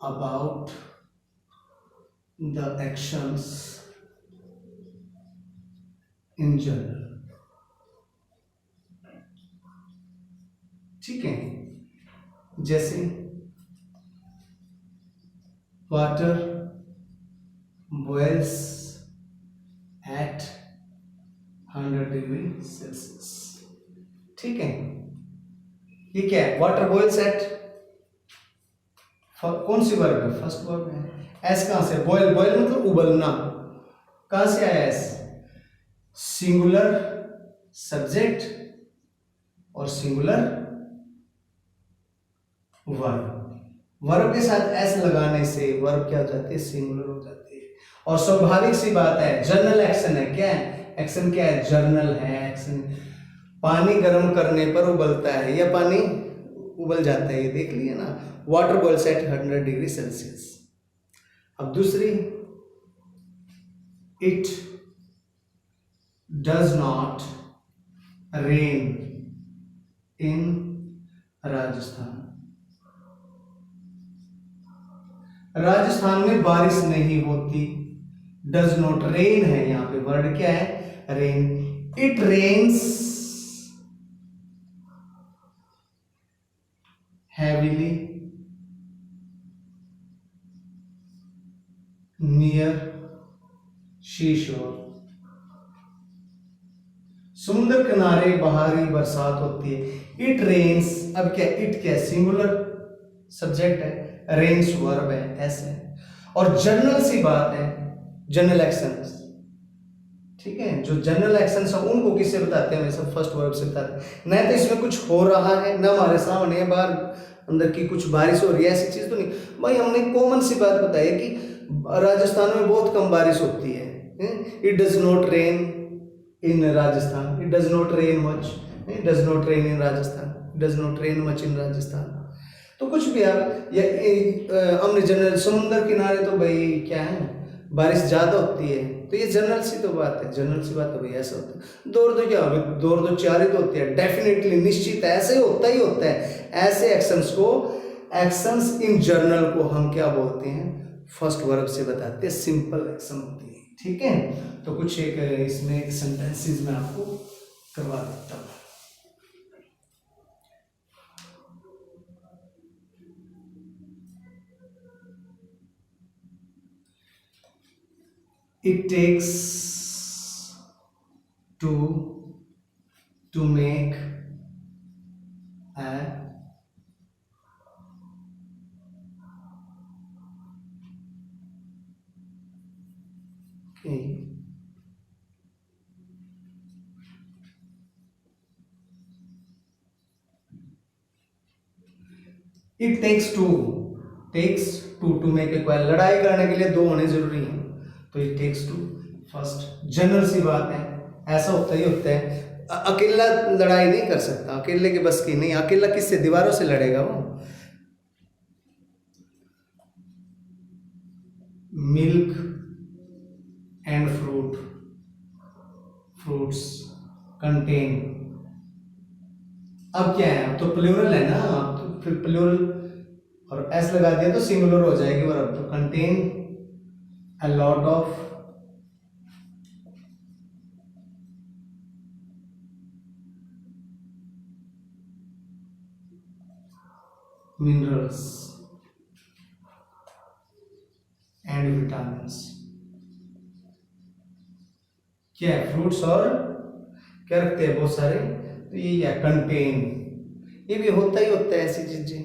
about the actions in general. ठीक है, जैसे water boils at 100 degree Celsius. ठीक है, ये क्या है, वाटर बॉयल्स एट, कौन सी वर्ब है, फर्स्ट वर्ब है। एस कहां से, बॉयल, बॉयल मतलब उबलना, कहां से आया एस, सिंगुलर सब्जेक्ट और सिंगुलर वर्ब। वर्ब के साथ एस लगाने से वर्ब क्या हो जाती है, सिंगुलर हो जाती है। और स्वाभाविक सी बात है, जर्नल एक्शन है, क्या है एक्शन, क्या है, जर्नल है एक्शन। पानी गर्म करने पर उबलता है या पानी उबल जाता है, ये देख लिया ना, water boils at 100 degree Celsius. अब दूसरी, it does not rain in Rajasthan. Rajasthan में बारिश नहीं होती, डज नॉट, रेन है यहां पे, वर्ड क्या है, rain. It rains heavily near seashore. समुद्र किनारे बाहरी बरसात होती है। इट रेन्स, अब क्या, इट क्या, सिंगुलर सब्जेक्ट है, रेन्स वर्ब है, ऐसे। और जनरल सी बात है, जनरल एक्शंस, ठीक है, जो जनरल एक्शंस है उनको किससे बताते हैं, सब फर्स्ट वर्ब से बताते हैं। न तो इसमें कुछ हो रहा है, न हमारे सामने बाहर अंदर की कुछ बारिश हो रही है, ऐसी चीज तो नहीं भाई। हमने कॉमन सी बात बताई है कि राजस्थान में बहुत कम बारिश होती है। It does not rain in Rajasthan, it does not rain much, it does not rain in Rajasthan, it does not rain much in Rajasthan. तो कुछ भी यार, हमने जनरल, समुद्र किनारे तो भाई क्या है, बारिश ज्यादा होती है, तो ये जनरल सी तो बात है, जनरल सी बात है भाई, ऐसा होता है। दौड़ दो क्या, दौड़ दो चारित तो होती है, डेफिनेटली, निश्चित, ऐसे होता ही होता है। ऐसे एक्शंस को, एक्शंस इन जर्नल को हम क्या बोलते हैं, फर्स्ट वर्ब से बताते हैं, सिंपल एक्शन होती है। ठीक है, तो कुछ एक इसमें एक सेंटेंसेस में आपको करवा देता हूँ। It takes two to make a okay. It takes two to make a quarrel, लड़ाई करने के लिए दो होने जरूरी हैं, तो it takes two। First general सी बात है, ऐसा होता ही होता है। अकेला लड़ाई नहीं कर सकता, अकेले के बस की नहीं, अकेला किससे, दीवारों से लड़ेगा वो। मिल्क एंड फ्रूट्स कंटेन, अब क्या है, अब तो प्लूरल है ना, अब तो फिर प्लूरल और एस लगा दिया तो सिंगुलर हो जाएगी वर्ब। तो contain a lot of minerals and vitamins. क्या है, फ्रूट्स और क्या रखते हैं, बहुत सारे, तो ये क्या, कंटेन, ये भी होता ही होता है ऐसी चीजें।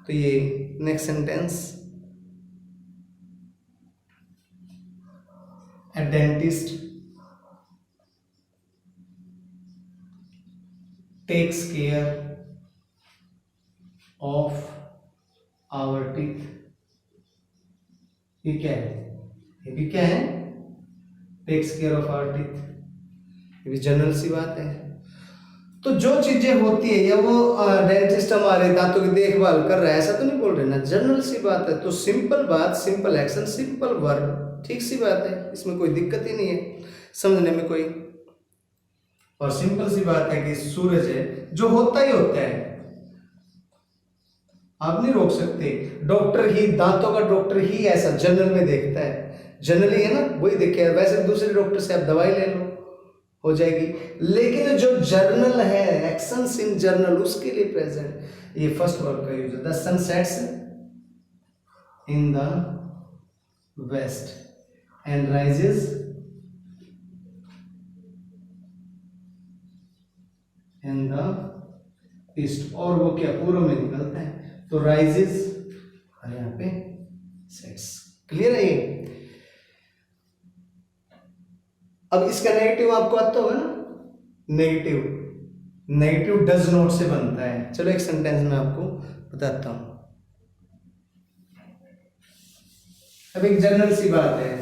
तो ये next sentence, a dentist takes care of our teeth। ये क्या है, ये भी क्या है, takes care of our teeth, ये भी जनरल सी बात है। तो जो चीजें होती है, या वो डेंटिस्ट हमारे दांतों की देखभाल कर रहा है, ऐसा तो नहीं बोल रहे ना, जनरल सी बात है। तो सिंपल बात, सिंपल एक्शन, सिंपल वर्ब, ठीक सी बात है, इसमें कोई दिक्कत ही नहीं है समझने में कोई। और सिंपल सी बात है कि सूरज है, जो होता ही होता है, आप नहीं रोक सकते। डॉक्टर ही, दांतों का डॉक्टर ही ऐसा जनरल में देखता है, जनरली है ना, वही देखे। वैसे दूसरे डॉक्टर से आप दवाई ले लो, हो जाएगी। लेकिन जो जर्नल है, एक्शंस इन जर्नल, उसके लिए प्रेजेंट, ये फर्स्ट वर्ब का यूज है। The sun sets in the west and rises in the east, और वो क्या, पूर्व में निकलता है, तो राइजेस और यहाँ पे सेट्स। क्लियर है ये? अब इसका नेगेटिव आपको आता होगा ना, नेगेटिव, नेगेटिव डज नॉट से बनता है। चलो एक सेंटेंस में आपको बताता हूं। अब एक जनरल सी बात है,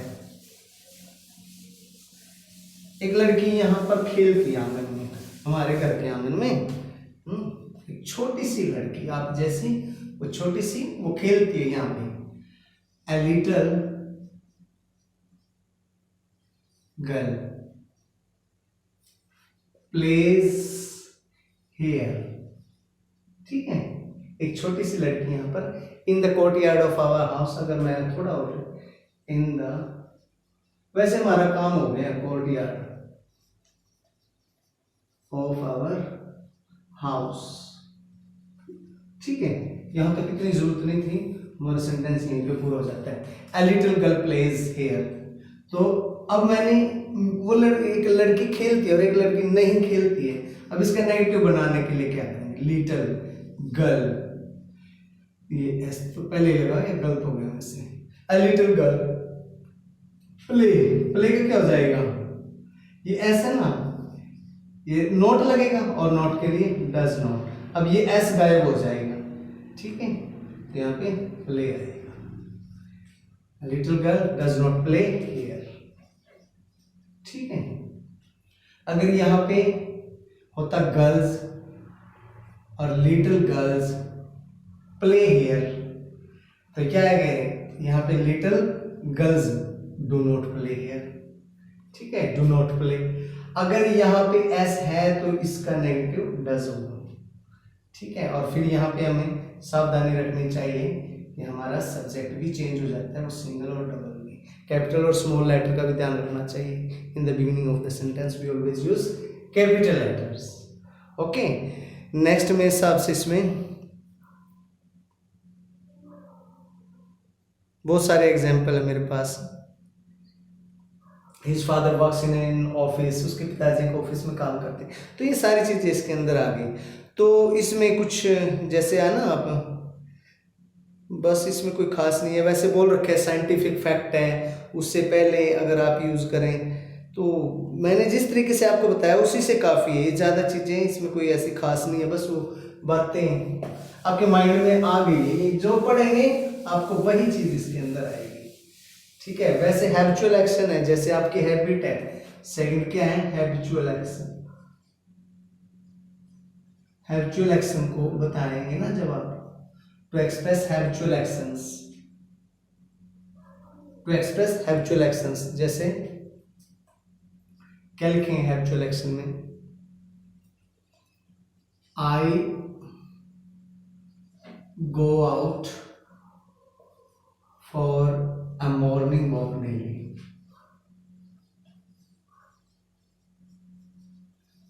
एक लड़की यहां पर खेलती आंगन में, हमारे घर के आंगन में, एक छोटी सी लड़की आप जैसी, वो छोटी सी, वो खेलती है यहां पे। A little girl plays here, ठीक है, एक छोटी सी लड़की यहां पर। In the courtyard of our house, अगर मैं थोड़ा और, इन द, वैसे हमारा काम हो गया कोर्टयार्ड ऑफ आवर हाउस, ठीक है, यहां तक इतनी जरूरत नहीं थी, हमारा सेंटेंस यहीं पे पूरा हो जाता है। A little girl plays here. तो अब मैंने, वो एक लड़की खेलती है और एक लड़की नहीं खेलती है। अब इसका नेगेटिव बनाने के लिए क्या करेंगे, लिटिल गर्ल, ये एस तो पहले लगा, ये गलत हो गया वैसे। ए लिटिल गर्ल प्ले, प्ले का क्या हो जाएगा, ये एस है ना, ये नोट लगेगा और नोट के लिए डज नॉट। अब ये एस गायब हो जाएगा, ठीक है, तो यहाँ पे प्ले आएगा। Little girl does not play here, ठीक है। अगर यहाँ पे होता गर्ल्स और लिटिल गर्ल्स प्ले हियर, तो क्या है, यहाँ पे little girls do not play here, ठीक है, डू नॉट प्ले। अगर यहाँ पे एस है तो इसका नेगेटिव डज होगा, ठीक है। और फिर यहाँ पे हमें सावधानी रखनी चाहिए कि हमारा सब्जेक्ट भी चेंज हो जाता है, वो सिंगल और डबल में। कैपिटल और स्मॉल लेटर का भी ध्यान रखना चाहिए। In the beginning of the sentence we always use capital letters, okay. Next मेरे हिसाब से इसमें बहुत सारे एग्जाम्पल है मेरे पास। His father works in an office, उसके पिताजी एक ऑफिस में काम करते हैं, तो ये सारी चीजें इसके अंदर आ गई। तो इसमें कुछ जैसे है ना, आप बस इसमें कोई खास नहीं है, वैसे बोल रखे हैं साइंटिफिक फैक्ट है, उससे पहले अगर आप यूज करें तो मैंने जिस तरीके से आपको बताया उसी से काफ़ी है। ज़्यादा चीज़ें इसमें कोई ऐसी खास नहीं है, बस वो बातें आपके माइंड में आ गई है, जो पढ़ेंगे आपको वही चीज़ इसके अंदर आएगी, ठीक है। वैसे हैबिचुअल एक्शन है, जैसे आपकी हैबिट है, सेकंड क्या है, हैबिचुअल एक्शन। हैबिचुअल एक्शन को बताएंगे ना जब आप, to express habitual actions, to express habitual actions, जैसे क्या लिखेंगे हैबिचुअल एक्शन में, I go out for a morning walk daily,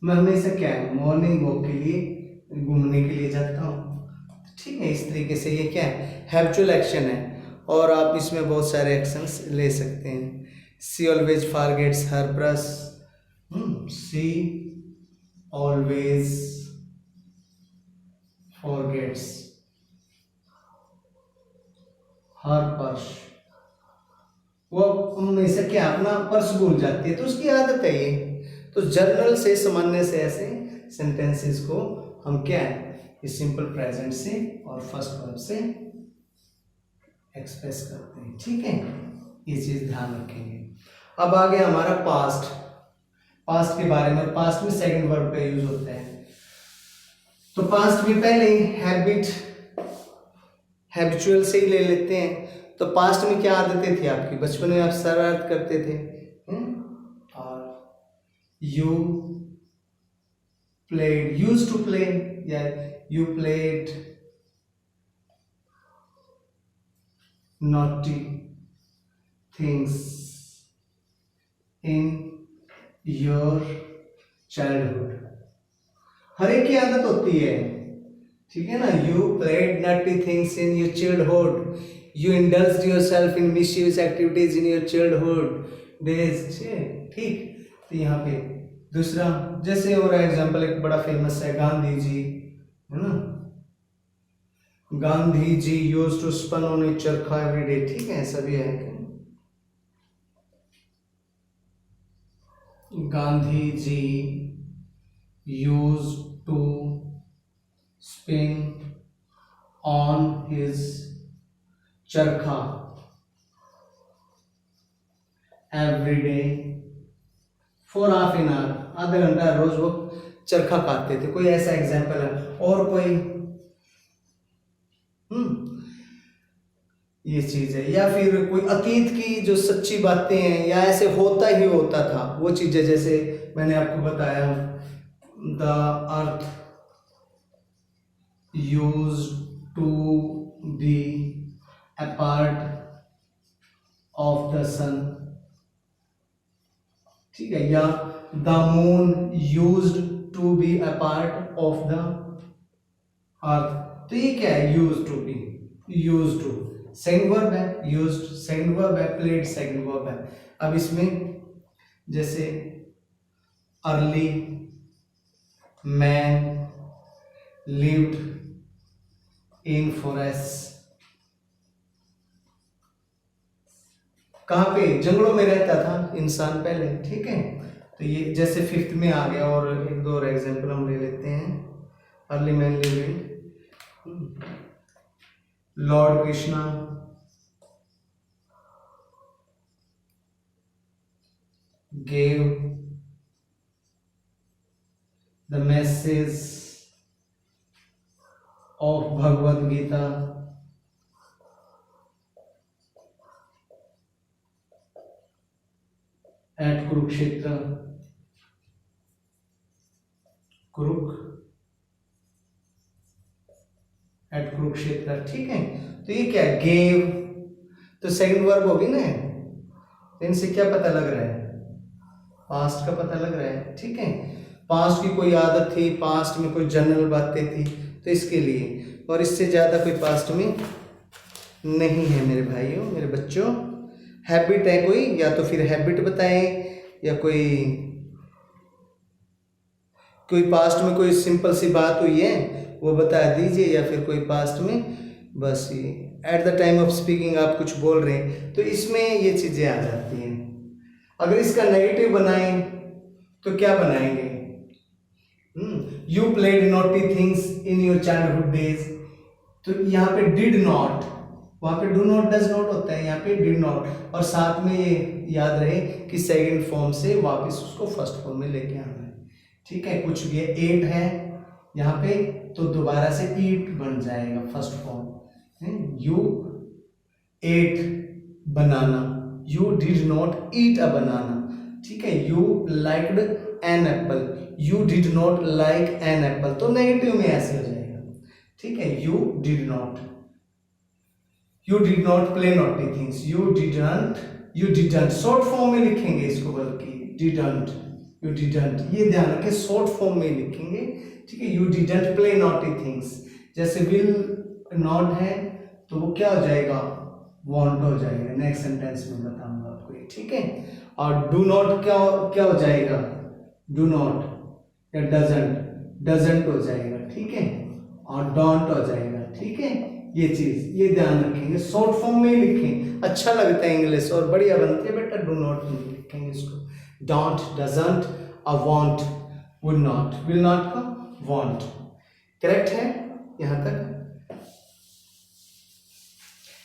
मैं हमेशा क्या है, मॉर्निंग वॉक के लिए, घूमने के लिए जाता हूँ, ठीक है। इस तरीके से ये क्या है, हैबिचुअल एक्शन है। और आप इसमें बहुत सारे एक्शंस ले सकते हैं। सी ऑलवेज फॉरगेट्स हर ब्रश, सी ऑलवेज फॉरगेट्स हर पर्स, वो हमेशा क्या अपना पर्स भूल जाती है, तो उसकी आदत है ये। तो जर्नल से, सामान्य से ऐसे सेंटेंसेस को हम क्या है, इस सिंपल प्रेजेंट से और फर्स्ट वर्ब से एक्सप्रेस करते हैं, ठीक है। ये चीज ध्यान रखेंगे। अब आ गया हमारा पास्ट, पास्ट के बारे में। पास्ट में सेकंड वर्ब का यूज होता है। तो पास्ट में पहले ही हैबिचुअल से ही ले लेते हैं। तो पास्ट में क्या आदतें थी आपकी, बचपन में आप शरारत करते थे, और you played, use to play, या you played naughty things in your childhood. हर एक की आदत होती है, ठीक है ना। You played naughty things in your childhood, you indulged yourself in misuse activities in your childhood days, ठीक। तो यहाँ पे दूसरा, जैसे और एग्जांपल एक बड़ा फेमस है गांधी जी, है ना। Gandhi ji used to spun on a charkha every day, ठीक है, सभी है। Gandhi ji used to spin on his charkha every day for half an hour, आधा घंटा रोज वो चरखा काटते थे। कोई ऐसा एग्जाम्पल है, और कोई ये चीज है, या फिर कोई अतीत की जो सच्ची बातें हैं, या ऐसे होता ही होता था वो चीजें, जैसे मैंने आपको बताया the earth used to be a part of the sun, ठीक है, या the moon used to be a part of the earth. तो ये क्या है, used to be, used to second verb है, यूज्ड सेकंड वर्ब है, प्लेड सेकंड वर्ब है। अब इसमें जैसे early man lived in forest, कहाँ पे, जंगलों में रहता था इंसान पहले, ठीक है। तो ये जैसे फिफ्थ में आ गया, और एक दो और एग्जाम्पल हम ले लेते हैं। Early man lived in, Lord Krishna gave the message of Bhagavad Gita at Kurukshetra, at Kurukshetra, ठीक है। तो ये क्या है, gave, तो सेकंड वर्ब होगी ना, तो इनसे क्या पता लग रहा है, पास्ट का पता लग रहा है, ठीक है। पास्ट की कोई आदत थी, पास्ट में कोई जनरल बातें थी, तो इसके लिए, और इससे ज़्यादा कोई पास्ट में नहीं है मेरे भाइयों, मेरे बच्चों। हैबिट है कोई, या तो फिर हैबिट बताएं, या कोई पास्ट में कोई सिंपल सी बात हुई है वो बता दीजिए, या फिर कोई पास्ट में बस ये at the time of speaking आप कुछ बोल रहे हैं, तो इसमें ये चीज़ें आ जाती हैं। अगर इसका नेगेटिव बनाएं तो क्या बनाएंगे, you played naughty things in your childhood days, तो यहाँ पे डिड नॉट, वहाँ पे डू नॉट डज नॉट होता है, यहाँ पे डिड नॉट, और साथ में ये याद रहे कि सेकंड फॉर्म से वापस उसको फर्स्ट फॉर्म में लेके आना है, ठीक है। कुछ भी एट है यहाँ पे, तो दोबारा से ईट बन जाएगा first form. You ate banana, you did not eat a banana, ठीक है। You liked an apple, you did not like an apple, तो नेगेटिव में ऐसे हो जाएगा, ठीक है। You did not play naughty things, you didn't, short form में लिखेंगे इसको, बल्कि डिडंट, यू डिडंट, ये ध्यान रखें, शॉर्ट फॉर्म में लिखेंगे, ठीक है। You didn't play naughty things, जैसे विल नॉट है तो वो क्या हो जाएगा, वॉन्ट हो जाएगा, नेक्स्ट सेंटेंस में बताऊंगा आपको, ठीक है। और डू नॉट क्या हो जाएगा, डू नॉट, या डजंट हो जाएगा, ठीक है, और डोंट हो जाएगा, ठीक है। ये चीज ये ध्यान रखेंगे, शॉर्ट फॉर्म में लिखें, अच्छा लगता है इंग्लिश और बढ़िया बनती है बेटा। डू नॉट में लिखेंगे इसको, डोंट, डजंट, और want, would not, will not का वांट, करेक्ट है यहां तक।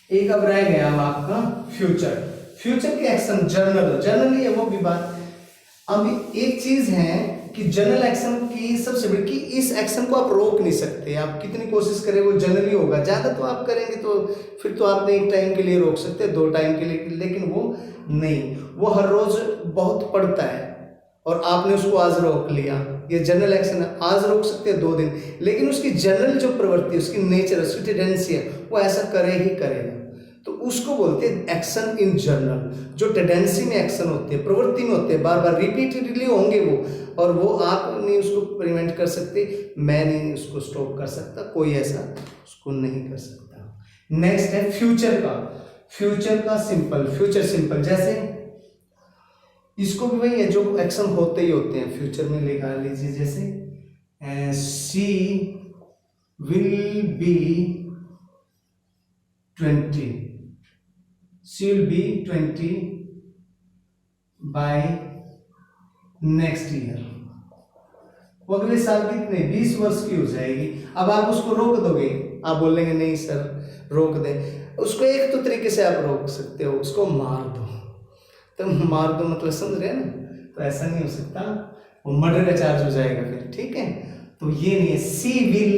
एक अब रह गया अब आपका फ्यूचर के एक्शन, जर्नली है वो भी बात। अब एक चीज है कि जनरल एक्शन की सबसे बड़ी कि इस एक्शन को आप रोक नहीं सकते, आप कितनी कोशिश करें वो जनरली होगा, ज़्यादा तो आप करेंगे तो फिर तो आपने एक टाइम के लिए रोक सकते हैं, 2 टाइम के लिए, लेकिन वो नहीं, वो हर रोज बहुत पड़ता है और आपने उसको आज रोक लिया, ये जनरल एक्शन है, आज रोक सकते हैं 2 दिन, लेकिन उसकी जनरल जो प्रवृत्ति है, उसकी नेचर, उसकी टेंडेंसी है, वो ऐसा करे ही करेगा, तो उसको बोलते हैं एक्शन इन जनरल। जो टेंडेंसी में एक्शन होते हैं, प्रवृत्ति में होते हैं, बार बार रिपीटेडली होंगे वो, और वो आप नहीं उसको प्रिवेंट कर सकते, मैं नहीं उसको स्टॉप कर सकता, कोई ऐसा उसको नहीं कर सकता। नेक्स्ट है फ्यूचर का। फ्यूचर का सिंपल, फ्यूचर सिंपल, जैसे इसको भी वही है, जो एक्शन होते ही होते हैं फ्यूचर में लिखा लीजिए, जैसे she will be 20, she will be 20 by next year, वो अगले साल कितने 20 वर्ष की हो जाएगी। अब आप उसको रोक दोगे, आप बोलेंगे नहीं सर रोक दे, उसको एक तो तरीके से आप रोक सकते हो, उसको मार दो, तो मार दो मतलब समझ रहे हैं ना, तो ऐसा नहीं हो सकता, वो मर्डर का चार्ज हो जाएगा फिर, ठीक है, तो ये नहीं है, she will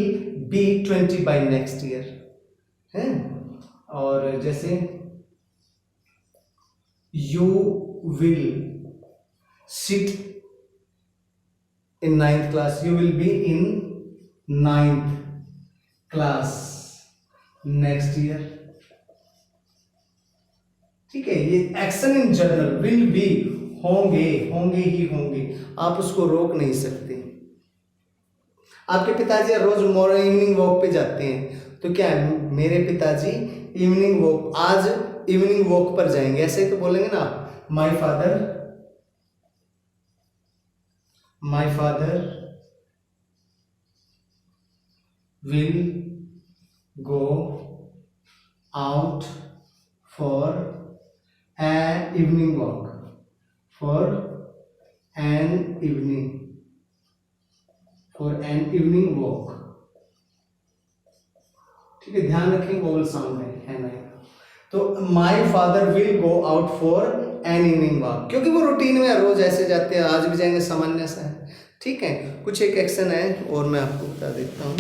be 20 by next year है। और जैसे you will sit in 9th class, you will be in 9th class next year, ठीक है, ये action in general, will be, होंगे, होंगे ही होंगे, आप उसको रोक नहीं सकते। आपके पिताजी रोज मॉर्निंग इवनिंग वॉक पे जाते हैं, तो क्या है, मेरे पिताजी इवनिंग वॉक, आज इवनिंग वॉक पर जाएंगे, ऐसे ही तो बोलेंगे ना आप, my father will go out for an evening walk, for an evening walk, ठीक है, ध्यान रखें वोवल साउंड है ना, तो my father will go out for an evening walk, क्योंकि वो रूटीन में रोज ऐसे जाते हैं, आज भी जाएंगे, सामान्य सा है, ठीक है। कुछ एक एक्शन है और मैं आपको बता देता हूँ,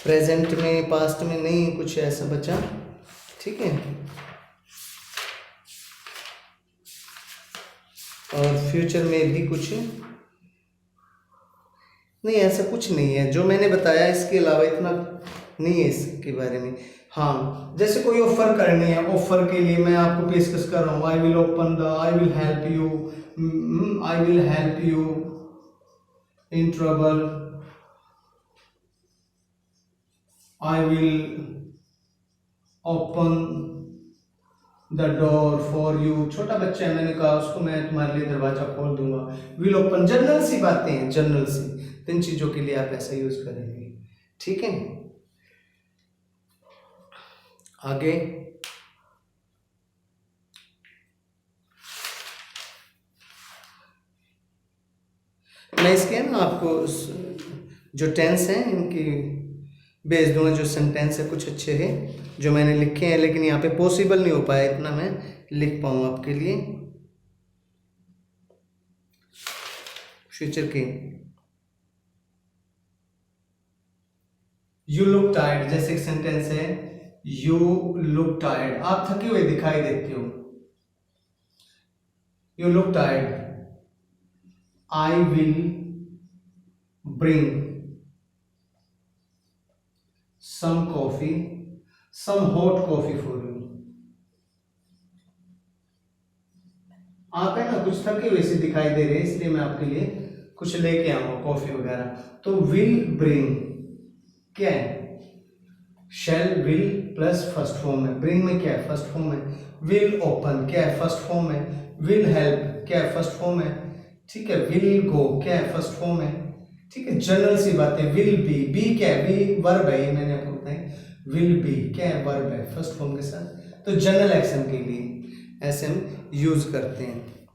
प्रेजेंट में, पास्ट में नहीं कुछ ऐसा बचा, ठीक है, और फ्यूचर में भी कुछ नहीं, ऐसा कुछ नहीं है जो मैंने बताया, इसके अलावा इतना नहीं है इसके बारे में। हाँ, जैसे कोई ऑफर करनी है, ऑफर के लिए मैं आपको पेशकश कर रहा हूँ, I will open the, I will help you in trouble, I will open the door for you, छोटा बच्चा है, मैंने कहा उसको मैं तुम्हारे लिए दरवाजा खोल दूंगा, will open, जनरल सी बातें हैं, जनरल सी, तीन चीजों के लिए आप ऐसा यूज करेंगे, ठीक है। आगे मैं इसके ना आपको जो टेंस हैं इनकी बेस दूंगा, जो सेंटेंस है कुछ अच्छे हैं जो मैंने लिखे हैं, लेकिन यहाँ पे पॉसिबल नहीं हो पाया इतना मैं लिख पाऊँ आपके लिए। फ्यूचर के यू लुक टायर्ड, जैसे एक सेंटेंस है, यू लुक टायर्ड, आप थके हुए दिखाई देते हो, you look tired, I will bring some coffee, some hot coffee for you, आप है ना कुछ थके हुए से दिखाई दे रहे हैं, इसलिए मैं आपके लिए कुछ लेके आऊंगा कॉफी वगैरह, तो विल ब्रिंग क्या है, शैल विल प्लस फर्स्ट फॉर्म है, ब्रिंग में क्या है फर्स्ट फॉर्म है, विल ओपन क्या है फर्स्ट फॉर्म है, विल हेल्प क्या है फर्स्ट फॉर्म है, ठीक है, विल गो क्या है फर्स्ट फॉर्म है, ठीक है, जनरल सी बात है, विल बी क्या है, बी वर्ब है, ये मैंने आपको बताया, विल बी क्या है, वर्ब है फर्स्ट फॉर्म के साथ, तो जनरल एक्शन के लिए ऐसे हम यूज करते हैं।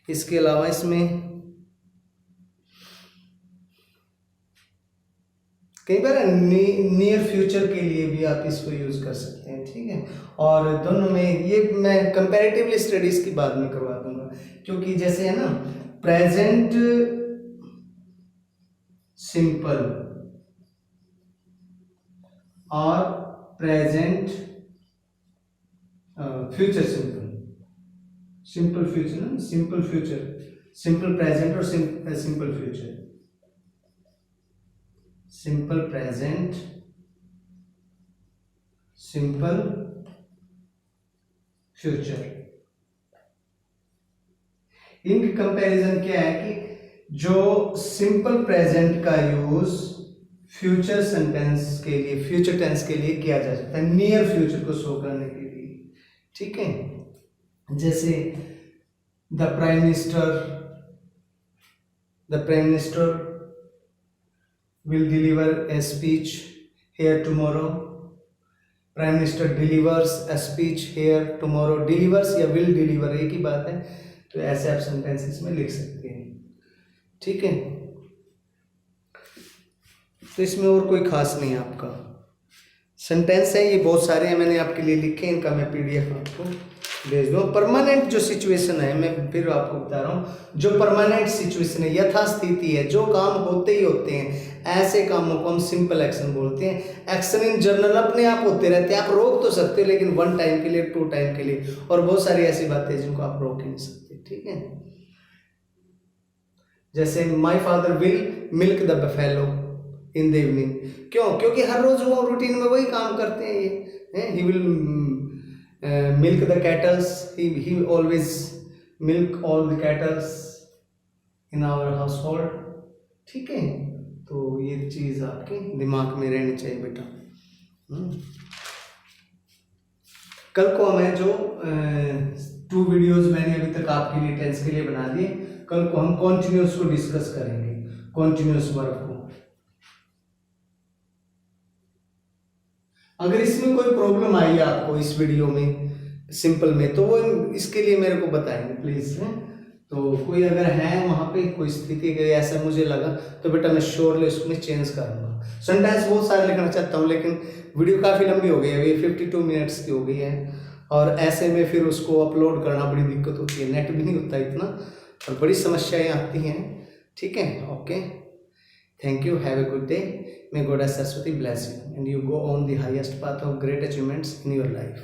इसके अलावा इसमें कई बार नियर फ्यूचर के लिए भी आप इसको यूज कर सकते हैं, ठीक है। और दोनों में ये मैं कंपैरेटिवली स्टडीज की बाद में करवा दूंगा, क्योंकि जैसे है ना प्रेजेंट सिंपल और present future simple, simple future ना, सिंपल फ्यूचर, सिंपल प्रेजेंट और simple future, simple present, simple future. इनकी कंपैरिजन क्या है कि जो सिंपल प्रेजेंट का यूज फ्यूचर सेंटेंस के लिए, फ्यूचर टेंस के लिए किया जा सकता है, नियर फ्यूचर को शो करने के लिए, ठीक है। जैसे the prime minister will deliver a speech here tomorrow. Prime minister delivers a speech here tomorrow. Delivers या will deliver एक ही बात है, तो ऐसे आप सेंटेंसेस में लिख सकते हैं, ठीक है। तो इसमें और कोई खास नहीं है, आपका सेंटेंस है ये बहुत सारे हैं, मैंने आपके लिए लिखे, इनका मैं PDF आपको भेज दो। परमानेंट जो सिचुएशन है, मैं फिर आपको बता रहा हूँ, जो परमानेंट सिचुएशन है, यथास्थिति है, जो काम होते ही होते हैं, ऐसे कामों को हम सिंपल एक्शन बोलते हैं। एक्शन इन जनरल अपने आप होते रहते हैं, आप रोक तो सकते हो लेकिन 1 टाइम के लिए, 2 टाइम के लिए, और बहुत सारी ऐसी बातें जिनको आप रोक ही नहीं सकते, ठीक है। जैसे my father will milk the buffalo in the evening, क्यों? क्योंकि हर रोज वो रूटीन में वही काम करते हैं ये। He will milk the cattles, he always milk all the cattles in our household, ठीक है। तो ये चीज आपके दिमाग में रहनी चाहिए बेटा। कल को हमें जो 2 वीडियोस मैंने अभी तक आपके लिए टेंस के लिए बना दिए, कल को हम कॉन्टिन्यूस को डिस्कस करेंगे, कॉन्टिन्यूस वर्ब को। अगर इसमें कोई प्रॉब्लम आई आपको इस वीडियो में सिंपल में, तो वो इसके लिए मेरे को बताएंगे प्लीज। तो कोई अगर है वहां पे कोई स्थिति गई ऐसा मुझे लगा, तो बेटा मैं श्योरली उसमें चेंज करूंगा। सेंटेंस बहुत सारे लिखना चाहता हूँ, लेकिन वीडियो काफी लंबी हो गई है, ये 52 मिनट्स की हो गई है, और ऐसे में फिर उसको अपलोड करना बड़ी दिक्कत होती है, नेट भी नहीं होता इतना, और बड़ी समस्याएं आती हैं, ठीक है। Okay, thank you, have a good day, may Goddess Saraswati bless you and you go on the highest path of great achievements in your life.